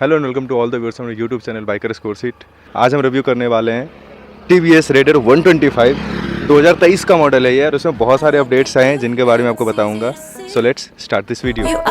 Hello and welcome to all the viewers on YouTube channel biker score seat. आज हम review करने वाले हैं TVS रेडर 125 2023 का मॉडल है ये, और उसमें बहुत सारे अपडेट्स आए हैं जिनके बारे में आपको बताऊंगा। सो let's start this video.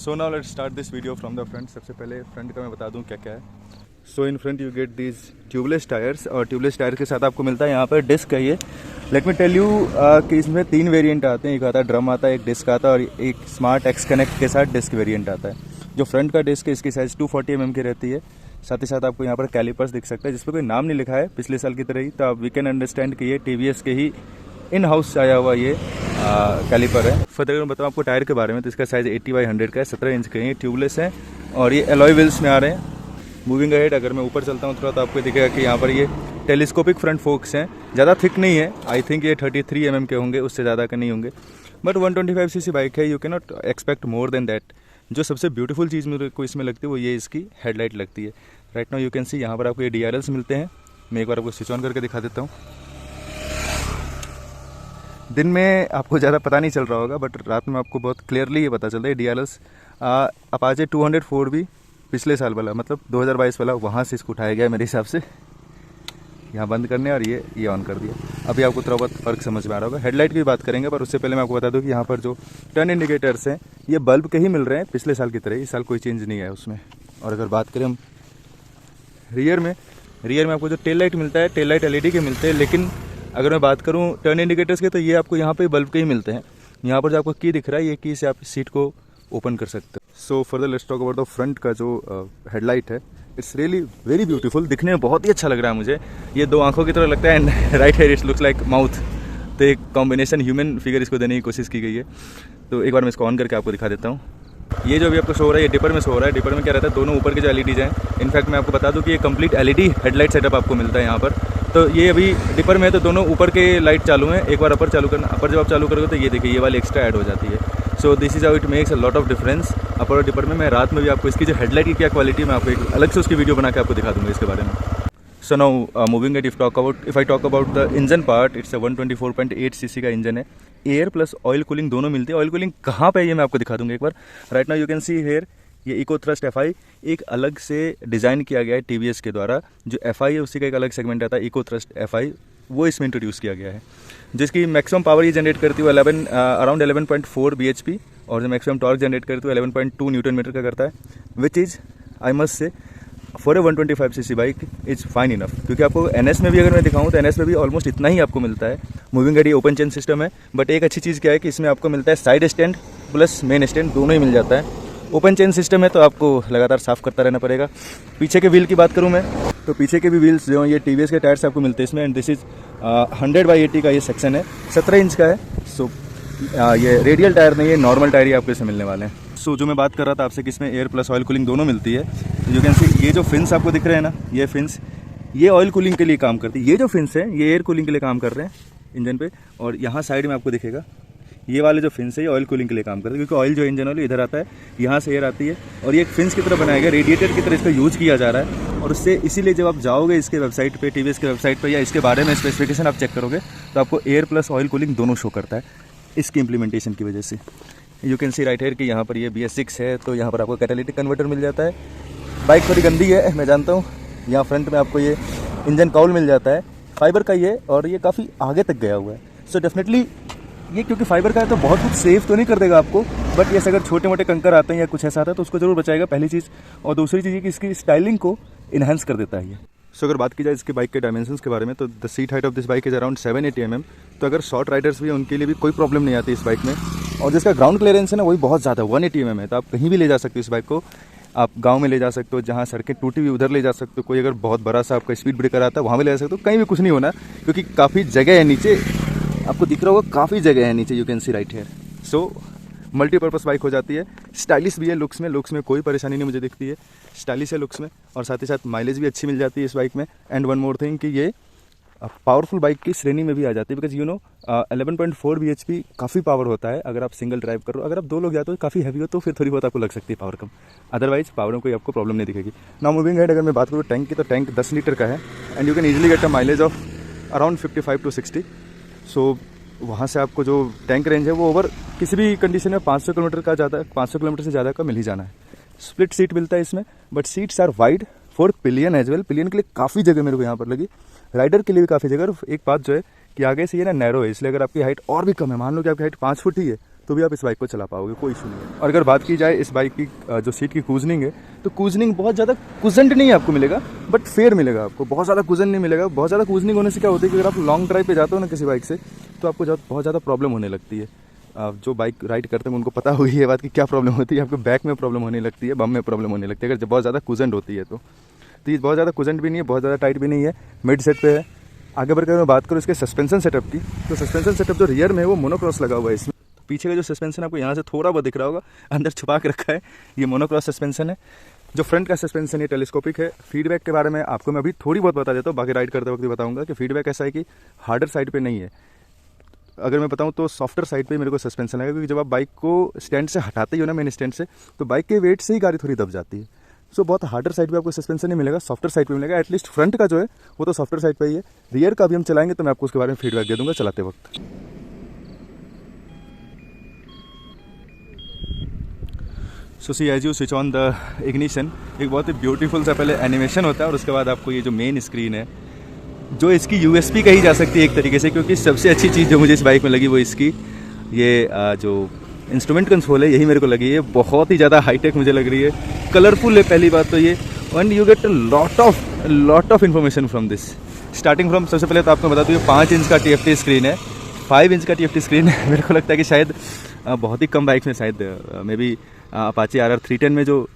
So now let's start this video from the front. सबसे पहले फ्रंट का मैं बता दूं क्या क्या है। So in front you get these tubeless tyres, और ट्यूबलेस टायर के साथ आपको मिलता है यहाँ पर डिस्क है ये। लेट मी टेल यू कि इसमें 3 वेरिएंट आते हैं। एक आता है ड्रम आता है, एक डिस्क आता है, और एक स्मार्ट एक्स कनेक्ट के साथ डिस्क वेरिएंट आता है। जो फ्रंट का डिस्क है इसकी साइज़ 240 mm की रहती है। साथ ही साथ आपको यहाँ पर कैलिपर्स दिख सकता है जिस पर कोई नाम नहीं लिखा है पिछले साल की तरह ही, तो आप वी कैन अंडरस्टैंड कि ये TVS के ही इन हाउस आया हुआ ये कैलिपर है। फर्दर मैं बताऊँ आपको टायर के बारे में, तो इसका साइज़ 80/100 का है, 17 इंच के हैं, ट्यूबलेस हैं और ये एलॉय व्हील्स में आ रहे हैं। मूविंग अहेड अगर मैं ऊपर चलता हूँ थोड़ा, तो आपको दिखेगा कि यहाँ पर ये टेलीस्कोपिक फ्रंट फोक्स हैं। ज़्यादा थिक नहीं है, आई थिंक ये 33 mm के होंगे, उससे ज़्यादा के नहीं होंगे। बट 125cc बाइक है, you can not expect more than that. जो सबसे ब्यूटीफुल चीज़ मेरे को इसमें लगती है वो ये इसकी हेडलाइट लगती है। राइट नाउ यू कैन सी यहाँ पर आपको ये DRLs मिलते हैं। मैं एक बार आपको स्विच ऑन करके दिखा देता हूँ। दिन में आपको ज़्यादा पता नहीं चल रहा होगा, बट रात में आपको बहुत क्लियरली ये पता चलता है। DRLs अपाचे 204 भी पिछले साल वाला, मतलब 2022 वाला, वहाँ से इसको उठाया गया है मेरे हिसाब से। यहाँ बंद करने और ये ऑन कर दिया। अभी आपको थोड़ा बहुत फ़र्क समझ में आ रहा होगा। हेडलाइट की बात करेंगे, पर उससे पहले मैं आपको बता दूँ कि यहाँ पर जो टर्न इंडिकेटर्स हैं ये बल्ब के ही मिल रहे हैं पिछले साल की तरह। इस साल कोई चेंज नहीं है उसमें। और अगर बात करें हम रियर में आपको जो टेल लाइट मिलता है, टेल लाइट LED के मिलते हैं। लेकिन अगर मैं बात करूं टर्न इंडिकेटर्स के, तो ये आपको यहाँ पे बल्ब के ही मिलते हैं। यहाँ पर जो आपको की दिख रहा है, ये की से आप सीट को ओपन कर सकते हो। So further let's talk about the front का जो हेडलाइट है। इट्स रियली वेरी ब्यूटीफुल, दिखने में बहुत ही अच्छा लग रहा है मुझे। ये 2 आंखों की तरह लगता है, and right here it's looks like mouth. तो एक कॉम्बिनेशन ह्यूमन फिगर इसको देने की कोशिश की गई है। तो एक बार मैं इसको ऑन करके आपको दिखा देता हूँ। ये जो अभी आपको शो हो रहा है ये डिपर में शो हो रहा है। डिपर में क्या रहता है, दोनों ऊपर के जो LEDs हैं, इनफैक्ट मैं आपको बता दूं कि ये कंप्लीट LED हेडलाइट सेटअप आपको मिलता है यहाँ पर। तो ये अभी डिपर में है, तो दोनों ऊपर के लाइट चालू हैं। एक बार अपर चालू करना, अपर जब आप चालू करोगे तो ये देखिए ये वाली एक्स्ट्रा ऐड हो जाती है। So this is how it makes a lot of difference upper और डिपर में। मैं रात में भी आपको इसकी जो हेडलाइट की क्या क्वालिटी, मैं आपको एक अलग से उसकी वीडियो बना के आपको दिखा दूँगा इसके बारे में। So now moving it if I talk about the engine part, it's 124.8 cc का इंजन है। एयर प्लस ऑयल कूलिंग दोनों मिलती है। ऑयल कूलिंग कहाँ पे है ये मैं आपको दिखा दूंगा एक बार। Right now you can see here ये इको थ्रस्ट FI एक अलग से डिज़ाइन किया गया है TVS के द्वारा। जो FI है उसी का एक अलग सेगमेंट आता है इको थ्रस्ट FI, वो इसमें इंट्रोड्यूस किया गया है। जिसकी मैक्सिमम पावर ये जनरेट करती है अराउंड 11.4 bhp, और जो मैक्सिमम टॉर्क जनरेट करती है 11.2 Nm का करता है। Which is I must say for a 125cc bike is fine enough. क्योंकि आपको NS में भी अगर मैं दिखाऊँ तो NS में भी ऑलमोस्ट इतना ही आपको मिलता है। मूविंग गाड़ी ओपन चेन सिस्टम है, बट एक अच्छी चीज़ क्या है कि इसमें आपको मिलता है side stand plus main stand, दोनों ही मिल जाता है। ओपन चेन सिस्टम है तो आपको लगातार साफ़ करता रहना पड़ेगा। पीछे के व्हील की बात करूँ मैं, तो पीछे के भी व्हील्स जो हैं ये TVS के टायर्स आपको मिलते हैं इसमें। एंड दिस इज़ 100/80 का ये सेक्शन है, 17 इंच का है। सो ये रेडियल टायर नहीं है, नॉर्मल टायर ही आपको इसमें मिलने वाले हैं। सो जो मैं बात कर रहा था आपसे कि इसमें एयर प्लस ऑयल कूलिंग दोनों मिलती है। यू कैन सी ये जो फिन्स आपको दिख रहे हैं ना, ये फिन्स ये ऑयल कूलिंग के लिए काम करती है। ये जो फिन्स है ये एयर कूलिंग के लिए काम कर रहे हैं इंजन पे। और यहाँ साइड में आपको दिखेगा ये वाले जो फिन्स है ये ऑयल कूलिंग के लिए काम करते हैं, क्योंकि ऑयल जो इंजन ऑयल इधर आता है, यहाँ से एयर आती है, और ये एक फिन्स की तरह बनाया गया, रेडिएटर की तरह इसका यूज़ किया जा रहा है। और उससे इसीलिए जब आप जाओगे इसके वेबसाइट पे, TVS के वेबसाइट पे, या इसके बारे में स्पेसिफिकेशन आप चेक करोगे तो आपको एयर प्लस ऑयल कूलिंग दोनों शो करता है इसकी इम्प्लीमेंटेशन की वजह से। You can see right here कि यहाँ पर ये BS6 है, तो यहाँ पर आपको कैटालिटिक कन्वर्टर मिल जाता है। बाइक थोड़ी गंदी है मैं जानता हूँ। यहाँ फ्रंट में आपको ये इंजन काउल मिल जाता है, फाइबर का ये, और ये काफ़ी आगे तक गया हुआ है। सो डेफिनेटली ये क्योंकि फाइबर का है तो बहुत कुछ सेफ तो नहीं कर देगा आपको, बट ये अगर छोटे मोटे कंकर आते हैं या कुछ ऐसा आता है तो उसको जरूर बचाएगा, पहली चीज़। और दूसरी चीज़ ये कि इसकी स्टाइलिंग को इन्हांस कर देता है ये। सो अगर बात की जाए इसके बाइक के डायमेंशंस के बारे में, तो the seat height of this bike is around 780 mm। तो अगर शॉर्ट राइडर्स भी हैं उनके लिए भी कोई प्रॉब्लम नहीं आती इस बाइक में। और जिसका ग्राउंड क्लियरेंस है ना वही बहुत ज़्यादा 180 mm है, तो आप कहीं भी ले जा सकते हो इस बाइक को। आप गांव में ले जा सकते हो, जहाँ सड़कें टूटी हुई उधर ले जा सकते हो। कोई अगर बहुत बड़ा सा आपका स्पीड ब्रेकर आता है वहाँ भी ले जा सकते हो, कहीं भी कुछ नहीं होना, क्योंकि काफ़ी जगह है नीचे। आपको दिख रहा होगा काफ़ी जगह है नीचे, you can see right here. So multipurpose bike हो जाती है। स्टाइलिश भी है लुक्स में कोई परेशानी नहीं मुझे दिखती है, स्टाइलिश है लुक्स में, और साथ ही साथ माइलेज भी अच्छी मिल जाती है इस बाइक में। एंड वन मोर थिंग कि ये पावरफुल बाइक की श्रेणी में भी आ जाती है, बिकॉज 11.4 bhp काफ़ी पावर होता है अगर आप सिंगल ड्राइव कर रहे हो। अगर आप 2 लोग जाते हो काफ़ी हैवी हो तो फिर थोड़ी बहुत आपको लग सकती है पावर कम, अदरवाइज पावर में कोई आपको प्रॉब्लम नहीं दिखेगी। नाउ मूविंग हेड, अगर मैं बात करूँ टैंक की, तो टैंक 10 लीटर का है and you can easily get a mileage of around 55 to 60। सो वहाँ से आपको जो टैंक रेंज है वो ओवर किसी भी कंडीशन में 500 किलोमीटर से ज़्यादा का मिल ही जाना है। स्प्लिट सीट मिलता है इसमें, but seats are wide for pillion as well. Pillion के लिए काफ़ी जगह मेरे को यहाँ पर लगी, राइडर के लिए भी काफ़ी जगह। और एक बात जो है कि आगे से ये ना नैरो है, इसलिए अगर आपकी हाइट और भी कम है, मान लो कि आपकी हाइट 5 फुट ही है, तो भी आप इस बाइक को चला पाओगे, कोई इशू नहीं है। और अगर बात की जाए इस बाइक की जो सीट की कूजनिंग है, तो कूजनिंग बहुत ज़्यादा कुजंट नहीं आपको मिलेगा, बट फेयर मिलेगा आपको, बहुत ज़्यादा कुजन नहीं मिलेगा। बहुत ज़्यादा कूजनिंग होने से क्या होता है कि अगर आप लॉन्ग ड्राइव पे जाते हो ना किसी बाइक से, तो आपको बहुत ज़्यादा प्रॉब्लम होने लगती है। जो बाइक राइड करते हैं उनको पता होगी ये बात कि क्या प्रॉब्लम होती है, आपको बैक में प्रॉब्लम होने लगती है, बम में प्रॉब्लम होने लगती है अगर बहुत ज़्यादा कुजंट होती है। तो ये बहुत ज़्यादा कुजंट भी नहीं है, बहुत ज़्यादा टाइट भी नहीं है, मिड सेट पे है। आगे बढ़कर मैं बात करूँ इसके सस्पेंशन सेटअप की, तो सस्पेंशन सेटअप जो रियर में है वो मोनोक्रॉस लगा हुआ है इसमें। पीछे का जो सस्पेंशन आपको यहाँ से थोड़ा बहुत दिख रहा होगा, अंदर छुपा के रखा है, ये मोनोक्रॉस सस्पेंशन है। जो फ्रंट का सस्पेंशन ये टेलीस्कोपिक है। फीडबैक के बारे में आपको मैं अभी थोड़ी बहुत बता देता हूँ, बाकी राइड करते वक्त बताऊँगा कि फीडबैक ऐसा है कि हार्डर साइड पर नहीं है। अगर मैं बताऊं तो सॉफ्टर साइड पे मेरे को सस्पेंशन लगा, क्योंकि जब आप बाइक को स्टैंड से हटाते ही हो ना, मेन स्टैंड से, तो बाइक के वेट से ही गाड़ी थोड़ी दब जाती है। सो बहुत हार्डर साइड पे आपको सस्पेंशन नहीं मिलेगा, सॉफ्टर साइड पे मिलेगा। एटलीस्ट फ्रंट का जो है वो तो सॉफ्टर साइड पे ही है। रियर का भी हम चलाएंगे तो मैं आपको उसके बारे में फीडबैक दे दूंगा चलाते वक्त। So see as you switch on the ignition, एक बहुत ही ब्यूटीफुल सा पहले एनिमेशन होता है और उसके बाद आपको ये जो मेन स्क्रीन है, जो इसकी यूएसपी कही जा सकती है एक तरीके से, क्योंकि सबसे अच्छी चीज़ जो मुझे इस बाइक में लगी वो इसकी ये जो इंस्ट्रूमेंट कंसोल है, यही मेरे को लगी है। बहुत ही ज़्यादा हाईटेक मुझे लग रही है, कलरफुल है पहली बात तो ये, and you get lot of information from this. Starting from, सबसे पहले तो आपको बता दूँ ये 5 इंच का TFT स्क्रीन है, 5 इंच का TFT स्क्रीन है। मेरे को लगता है कि शायद बहुत ही कम बाइक्स में, शायद मे बी अपाचे RR 310 में जो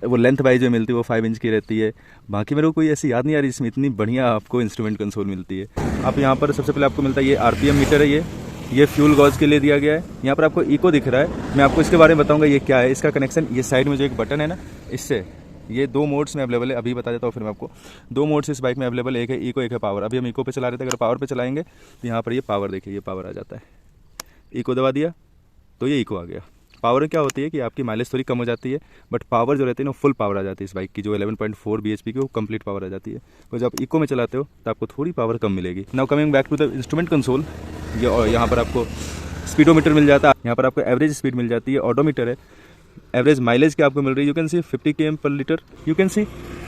वो लेंथ वाइज जो मिलती है वो 5 इंच की रहती है। बाकी मेरे को कोई ऐसी याद नहीं आ रही जिसमें इतनी बढ़िया आपको इंस्ट्रूमेंट कंसोल मिलती है। आप यहाँ पर सबसे पहले आपको मिलता है ये RPM मीटर है, ये फ्यूल गॉज के लिए दिया गया है। यहाँ पर आपको इको दिख रहा है, मैं आपको इसके बारे में बताऊंगा ये क्या है। इसका कनेक्शन, ये साइड में जो एक बटन है ना, इससे ये 2 मोड्स में अवेलेबल है, अभी बता देता हूँ फिर मैं आपको। 2 मोड्स इस बाइक में अवेलेबल है, एक है इको, एक है पावर। अभी हम इको पे चला रहे थे, अगर पावर पे चलाएंगे तो यहाँ पर ये पावर, देखिए ये पावर आ जाता है। इको दबा दिया तो ये इको आ गया। पावर क्या होती है कि आपकी माइलेज थोड़ी कम हो जाती है, बट पावर जो रहती है ना फुल पावर आ जाती है इस बाइक की, जो 11.4 bhp की वो कंप्लीट पावर आ जाती है। तो जब आप इको में चलाते हो तो आपको थोड़ी पावर कम मिलेगी। Now coming back to the instrument console, ये और यहाँ पर आपको स्पीडोमीटर मिल जाता है, यहाँ पर आपको एवरेज स्पीड मिल जाती है, ऑडोमीटर है, एवरेज माइलेज क्या आपको मिल रही है, यू कैन सी 50 km/लीटर। यू कैन सी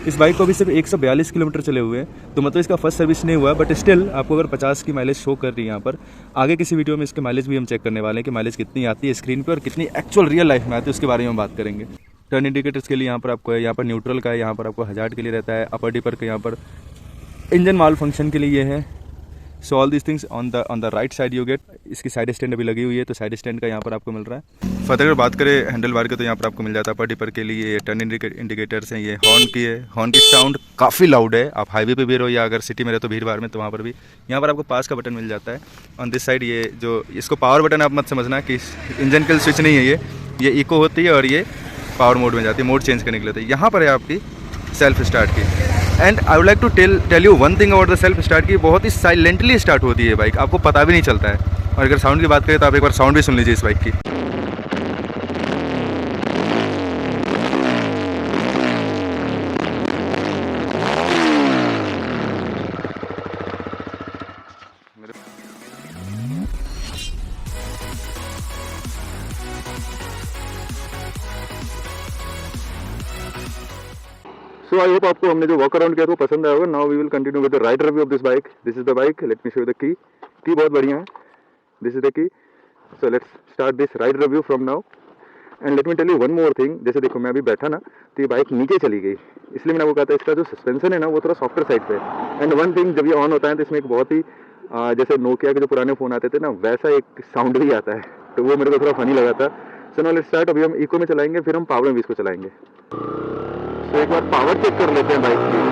इस बाइक को अभी सिर्फ 142 किलोमीटर चले हुए हैं, तो मतलब इसका फर्स्ट सर्विस नहीं हुआ, बट स्टिल आपको अगर 50 की माइलेज शो कर रही है यहाँ पर। आगे किसी वीडियो में इसके माइलेज भी हम चेक करने वाले हैं कि माइलेज कितनी आती है स्क्रीन पे और कितनी एक्चुअल रियल लाइफ में आती है, उसके बारे में बात करेंगे। टर्न इंडिकेटर्स के लिए यहाँ पर आपको है, यहाँ पर न्यूट्रल का है, यहाँ पर आपको हजार्ड के लिए रहता है, अपर डिपर का, यहाँ पर इंजन माल फंक्शन के लिए ये है। So all this things on the right side you get. इसकी साइड स्टैंड अभी लगी हुई है, तो साइड स्टैंड का यहाँ पर आपको मिल रहा है। फर्दर अगर बात करें हैंडल बार के, तो यहाँ पर आपको मिल जाता है अपर डिपर के लिए टर्न इंडिकेटर्स हैं, ये हॉर्न की है, हॉर्न की साउंड काफ़ी लाउड है। आप हाईवे पे भी रहो या अगर सिटी में रहो तो भीड़ भाड़ में, तो वहाँ पर भी यहाँ पर आपको पास का बटन मिल जाता है। ऑन दिस साइड ये जो इसको पावर बटन आप मत समझना कि इंजन के स्विच नहीं है, ये इको होती है और ये पावर मोड में जाती है, मोड चेंज करने के लिए। तो यहाँ पर है आपकी सेल्फ स्टार्ट की। And I would like to tell you one thing about the self start की, बहुत ही साइलेंटली स्टार्ट होती है बाइक, आपको पता भी नहीं चलता है। और अगर साउंड की बात करें तो आप एक बार साउंड भी सुन लीजिए इस बाइक की। सो आई होप आपको हमने जो वॉक अराउंड किया वो पसंद आया होगा। Now we will continue with the ride review of this bike. This is the bike, let me show you the key बहुत बढ़िया है, this is the key. So let's start this ride review from now. And let me tell you one more thing, जैसे देखो मैं अभी बैठा ना, तो ये बाइक नीचे चली गई, इसलिए मैंने आपको कहा था इसका जो सस्पेंशन है ना वो थोड़ा सॉफ्टर साइड पे है। एंड वन थिंग, जब ये ऑन होता है तो इसमें एक बहुत ही जैसे नोकिया के जो पुराने फ़ोन आते थे ना, वैसा एक साउंड भी आता है, तो वो मेरे को थोड़ा फनी लगा था। So now let's start. अभी हम इको में चलाएंगे, फिर हम पावर में भी इसको चलाएंगे। तो एक बार पावर चेक कर लेते हैं बाइक की।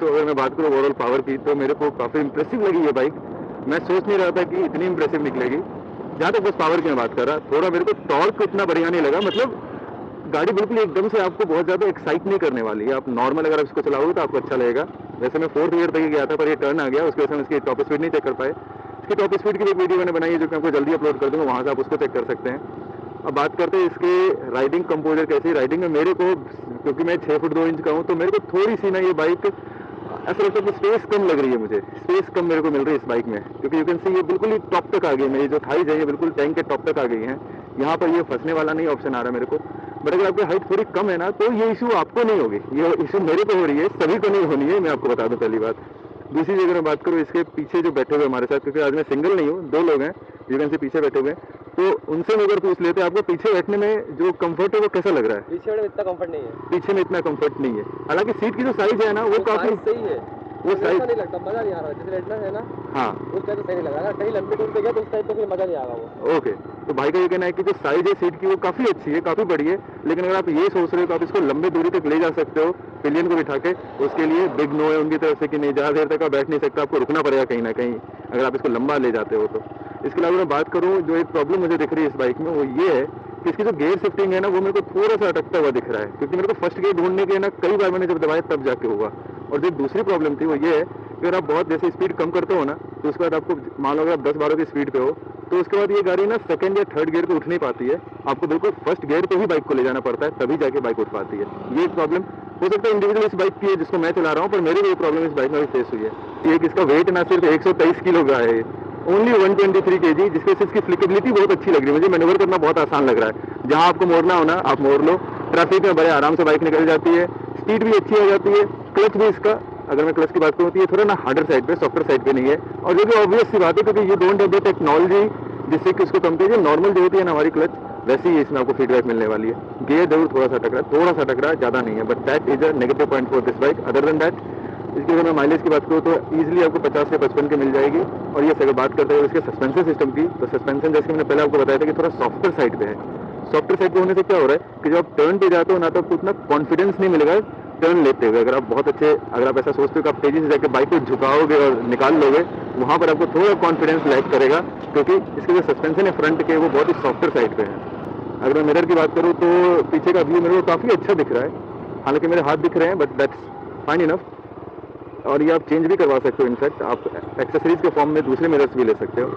सो अगर मैं बात करूँ ओवरऑल पावर की तो मेरे को काफ़ी इंप्रेसिव लगी ये बाइक। मैं सोच नहीं रहा था कि इतनी इंप्रेसिव निकलेगी। जहाँ तक बस पावर की मैं बात कर रहा, थोड़ा मेरे को टॉर्क इतना बढ़िया नहीं लगा। मतलब गाड़ी बिल्कुल एकदम से आपको बहुत ज़्यादा एक्साइट नहीं करने वाली है। आप नॉर्मल अगर आप इसको चलाओगे तो आपको अच्छा लगेगा। वैसे मैं 4th गियर तक गया था पर ये टर्न आ गया, उसकी वजह से हम इसकी टॉप स्पीड नहीं चेक कर पाए। इसकी टॉप स्पीड की एक वीडियो मैंने बनाई है जो कि आपको जल्दी अपलोड कर दूँगा, वहाँ से आप उसको चेक कर सकते हैं। अब बात करते हैं इसके राइडिंग कंपोजर कैसी। राइडिंग में मेरे को, क्योंकि मैं 6 फुट 2 इंच का हूँ, तो मेरे को थोड़ी सी ना ये बाइक ऐसा लगता है कि स्पेस कम लग रही है मुझे। स्पेस कम मेरे को मिल रही है इस बाइक में, क्योंकि यू कैन सी ये बिल्कुल ही टॉप तक आ गई। मेरी जो थाइज है ये बिल्कुल टैंक के टॉप तक आ गई है। यहाँ पर ये फंसने वाला नहीं ऑप्शन आ रहा मेरे को। बट अगर आपकी हाइट थोड़ी कम है ना तो ये इशू आपको नहीं होगी, ये इशू मेरे को हो रही है, सभी को नहीं होनी है, मैं आपको बता दूं पहली बात। दूसरी जगह मैं बात करूँ इसके पीछे जो बैठे हुए हमारे साथ, क्योंकि आज मैं सिंगल नहीं हूँ, 2 लोग हैं यू कैन सी पीछे बैठे हुए, तो उनसे मैं अगर पूछ लेते आपको पीछे बैठने में जो कंफर्ट है वो कैसा लग रहा है? पीछे में इतना कंफर्ट नहीं है। पीछे में इतना कंफर्ट नहीं है। हालांकि सीट की जो साइज है ना वो काफी सही है, वो साइज नहीं लगता, मजा नहीं आ रहा। जैसे लेटना है ना, हाँ उस टाइप तो सही नहीं लग रहा। कहीं लंबी टूर पे गया तो उस टाइप तो फिर मजा नहीं आएगा वो। ओके, तो भाई का ये कहना है कि जो साइज है सीट की वो काफ़ी अच्छी है, काफ़ी बड़ी है। लेकिन अगर आप ये सोच रहे हो तो आप इसको लंबे दूरी तक ले जा सकते हो पिलियन को बिठा के, उसके लिए बिग नो है उनकी तरफ से कि नहीं, ज़्यादा देर तक आप बैठ नहीं सकता, आपको रुकना पड़ेगा कहीं ना कहीं अगर आप इसको लंबा ले जाते हो तो। इसके अलावा मैं बात करूँ जो एक प्रॉब्लम मुझे दिख रही है इस बाइक में वो ये है कि इसकी जो गेयर शिफ्टिंग है ना वो मेरे को थोड़ा सा अटकता हुआ दिख रहा है, क्योंकि मेरे को फर्स्ट गेयर ढूंढने के ना कई बार मैंने जब दबाया तब जाके हुआ। और जो दूसरी प्रॉब्लम थी वो ये है कि अगर आप बहुत जैसे स्पीड कम करते हो ना तो उसके बाद आपको मान लो अगर आप 10-12 की स्पीड पे हो तो उसके बाद ये गाड़ी ना 2nd या 3rd गियर पे उठ नहीं पाती है। आपको बिल्कुल फर्स्ट गियर पे ही बाइक को ले जाना पड़ता है, तभी जाके बाइक उठ पाती है। ये एक प्रॉब्लम हो सकता है इंडिविजुअल इस बाइक की है जिसको मैं चला रहा हूँ, पर मेरी ये प्रॉब्लम इस बाइक में भी फेस हुई है। एक इसका वेट ना सिर्फ 123 किलो का है, ओनली 123 kg, जिसकी वजह से इसकी फ्लिकेबिलिटी बहुत अच्छी लग रही है मुझे। मैनेवर करना बहुत आसान लग रहा है। जहाँ आपको मोड़ना हो ना आप मोड़ लो, ट्रैफिक में बड़े आराम से बाइक निकल जाती है, स्पीड भी अच्छी हो जाती है। क्लच भी इसका, अगर मैं क्लच की बात करूँ तो ये थोड़ा ना हार्डर साइड पे, सॉफ्टर साइड पे नहीं है, और जो कि ऑब्वियस सी बात है क्योंकि ये डोंट हैव द टेक्नोलॉजी जिससे कि उसको कंपेयर नॉर्मल जो होती है ना हमारी क्लच, वैसे ही इसमें आपको फीडबैक मिलने वाली है। गियर जरूर थोड़ा सा टकरा, ज़्यादा नहीं है, but that is a negative point for this bike. Other than that इसकी अगर मैं माइलेज की बात करूँ तो ईजिली आपको 50 से 55 की मिल जाएगी। और ये अगर बात करते हैं इसके सस्पेंशन सिस्टम की, तो सस्पेंशन जैसे मैंने पहले आपको बताया था कि थोड़ा सॉफ्टर साइड पे है। सॉफ्टर साइड पे होने से क्या हो रहा है कि जब आप टर्न पे जाते हो ना तो आपको उतना कॉन्फिडेंस नहीं मिलेगा टर्न लेते हुए। अगर आप बहुत अच्छे, अगर आप ऐसा सोचते हो कि आप तेजी से जाकर बाइक को झुकाओगे और निकाल लोगे, वहाँ पर आपको थोड़ा कॉन्फिडेंस लैक करेगा, क्योंकि इसके जो सस्पेंशन है फ्रंट के वो बहुत ही सॉफ्टर साइड पे है। अगर मैं मिरर की बात करूँ तो पीछे का व्यू मेरे को काफ़ी अच्छा दिख रहा है। हालांकि मेरे हाथ दिख रहे हैं बट दैट्स फाइन इनफ, और ये आप चेंज भी करवा सकते हो। इनफैक्ट आप एक्सेसरीज के फॉर्म में दूसरे मिरर्स भी ले सकते हो।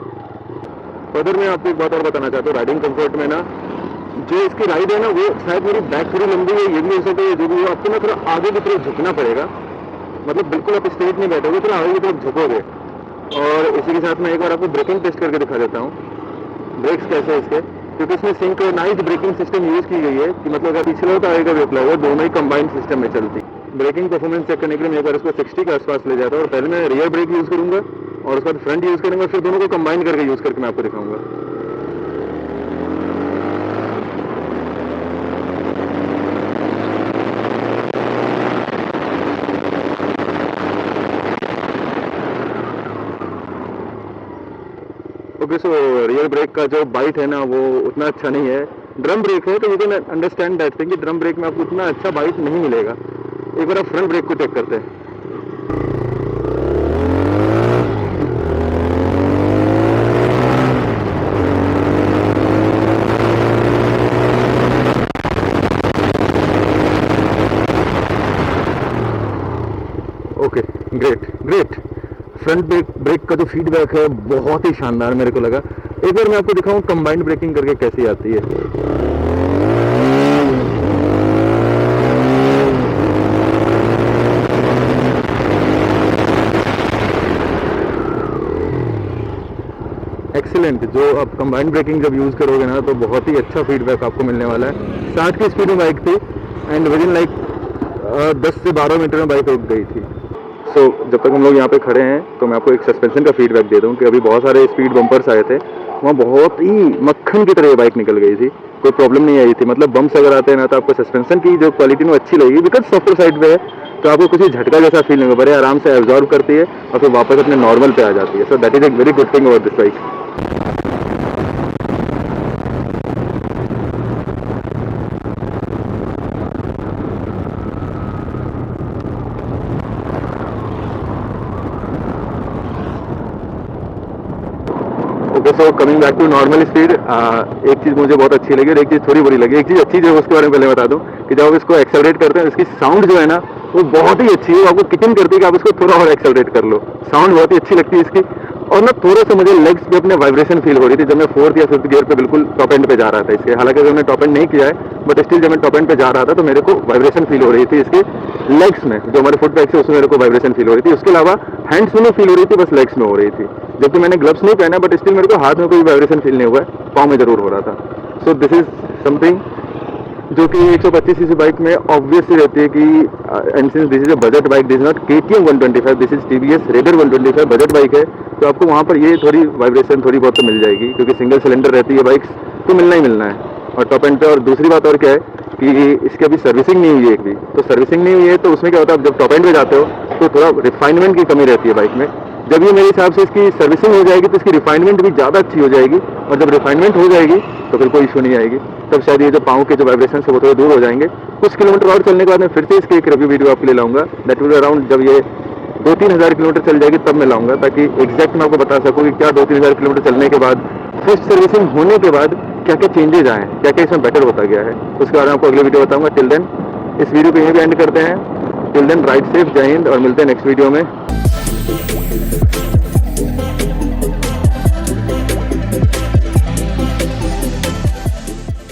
फर्दर मैं आपको एक बात और बताना चाहता हूँ, राइडिंग कंफर्ट में ना जो इसकी राइड है ना वो शायद मेरी बैक थोड़ी लंबी है, ये भी हो सकता है, जो भी हो आपको ना थोड़ा आगे की तरफ झुकना पड़ेगा। मतलब बिल्कुल आप स्ट्रेट नहीं बैठोगे, थोड़ा आगे की तरफ झुकोगे। और इसी के साथ मैं एक बार आपको ब्रेकिंग टेस्ट करके दिखा देता हूँ, ब्रेक्स कैसे है इसके, क्योंकि इसमें सिंक्रोनाइज्ड ब्रेकिंग सिस्टम यूज़ की गई है कि मतलब अगर पिछले तो आगे का ब्रेक लगेगा, दोनों ही कंबाइंड सिस्टम में चलती। ब्रेकिंग परफॉर्मेंस चेक करने के लिए मैं एक बार इसको 60 के आसपास ले जाता हूँ, और पहले मैं रियर ब्रेक यूज़ करूँगा और उसके बाद फ्रंट यूज़ करूँगा, फिर दोनों को कंबाइन करके यूज़ करके मैं आपको दिखाऊंगा। ओके, सो रियर ब्रेक का जो बाइट है ना वो उतना अच्छा नहीं है। ड्रम ब्रेक है तो you can understand that thing कि ड्रम ब्रेक में आपको उतना अच्छा बाइट नहीं मिलेगा। एक बार आप फ्रंट ब्रेक को चेक करते हैं। Okay, great. फ्रंट ब्रेक का जो फीडबैक है बहुत ही शानदार मेरे को लगा। एक बार मैं आपको दिखाऊं कंबाइंड ब्रेकिंग करके कैसी आती है। एक्सीलेंट। जो आप कंबाइंड ब्रेकिंग जब यूज़ करोगे ना तो बहुत ही अच्छा फीडबैक आपको मिलने वाला है। 60 की स्पीड में बाइक थी एंड विद इन लाइक 10 से 12 मीटर में बाइक रुक गई थी। तो जब तक हम लोग यहाँ पे खड़े हैं तो मैं आपको एक सस्पेंशन का फीडबैक दे दूँ कि अभी बहुत सारे स्पीड बम्पर्स आए थे, वहाँ बहुत ही मक्खन की तरह ये बाइक निकल गई थी, कोई प्रॉब्लम नहीं आई थी। मतलब बम्प्स अगर आते हैं ना तो आपको सस्पेंशन की जो क्वालिटी वो अच्छी लगेगी, बिकॉज सॉफ्टर साइड पे है तो आपको कुछ झटका जैसा फील नहीं होगा, बड़े आराम से एब्जॉर्ब करती है और फिर वापस अपने नॉर्मल पे आ जाती है। सो दैट इज एक very good thing about this bike. Okay, so coming back to normal speed, एक चीज़ मुझे बहुत अच्छी लगी और एक चीज़ थोड़ी बुरी लगी। एक चीज़ अच्छी जो है उसके बारे में पहले बता दूं कि जब आप इसको एक्सेलरेट करते हैं इसकी साउंड जो है ना वो बहुत ही अच्छी है, वो आपको किकिंग करती है कि आप इसको थोड़ा और एक्सेलरेट कर लो। साउंड बहुत ही अच्छी लगती है इसकी। और ना थोड़ा सा मुझे लेग्स पे अपने वाइब्रेशन फील हो रही थी जब मैं 4th या 5th गियर पे बिल्कुल टॉप एंड पे जा रहा था इसके। हालांकि अगर मैं टॉप एंड नहीं किया है बट स्टिल जब मैं टॉप एंड पे जा रहा था तो मेरे को वाइब्रेशन फील हो रही थी इसके लेग्स में, जो हमारे फुट पैक्स है उसमें मेरे को वाइब्रेशन फील हो रही थी। उसके अलावा हैंड्स में नहीं फील हो रही थी, बस लेग्स में हो रही थी। जबकि मैंने ग्लव्स नहीं पहना बट स्टिल मेरे को हाथ में कोई वाइब्रेशन फील नहीं हुआ है, पाँव में जरूर हो रहा था। सो दिस इज समथिंग जो कि 125 सीसी बाइक में ऑब्वियसली रहती है कि and since this is a budget bike, this is not KTM 125, this is TVS Raider 125 budget bike है, तो आपको वहाँ पर ये थोड़ी वाइब्रेशन थोड़ी बहुत तो मिल जाएगी क्योंकि सिंगल सिलेंडर रहती है बाइक्स, तो मिलना ही मिलना है और टॉप एंड पे। और दूसरी बात और क्या है कि इसकी अभी सर्विसिंग नहीं हुई है एक भी, तो सर्विसिंग नहीं हुई है तो उसमें क्या होता है जब टॉप एंड पे जाते हो तो थोड़ा रिफाइनमेंट की कमी रहती है बाइक में। जब ये मेरे हिसाब से इसकी सर्विसिंग हो जाएगी तो इसकी रिफाइनमेंट भी ज़्यादा अच्छी हो जाएगी, और जब रिफाइनमेंट हो जाएगी तो फिर कोई इशू नहीं आएगी। तब शायद ये जो पाँव के जो वाइब्रेशन है वो थोड़े दूर हो जाएंगे। कुछ किलोमीटर और चलने के बाद मैं फिर से इसकी एक रिव्यू वीडियो आपके लिए लाऊंगा, दैट विल अराउंड जब ये 2-3 हज़ार किलोमीटर चल जाएगी तब मैं लाऊंगा, ताकि एग्जैक्ट मैं आपको बता सकूँ कि क्या 2-3 हज़ार किलोमीटर चलने के बाद फर्स्ट सर्विसिंग होने के बाद क्या क्या चेंजेज आए, क्या क्या इसमें बेटर होता गया है, उसके बारे में आपको अगले वीडियो बताऊंगा। टिल देन इस वीडियो को यहीं भी एंड करते हैं। टिल देन राइड सेफ, जय हिंद, और मिलते हैं नेक्स्ट वीडियो में।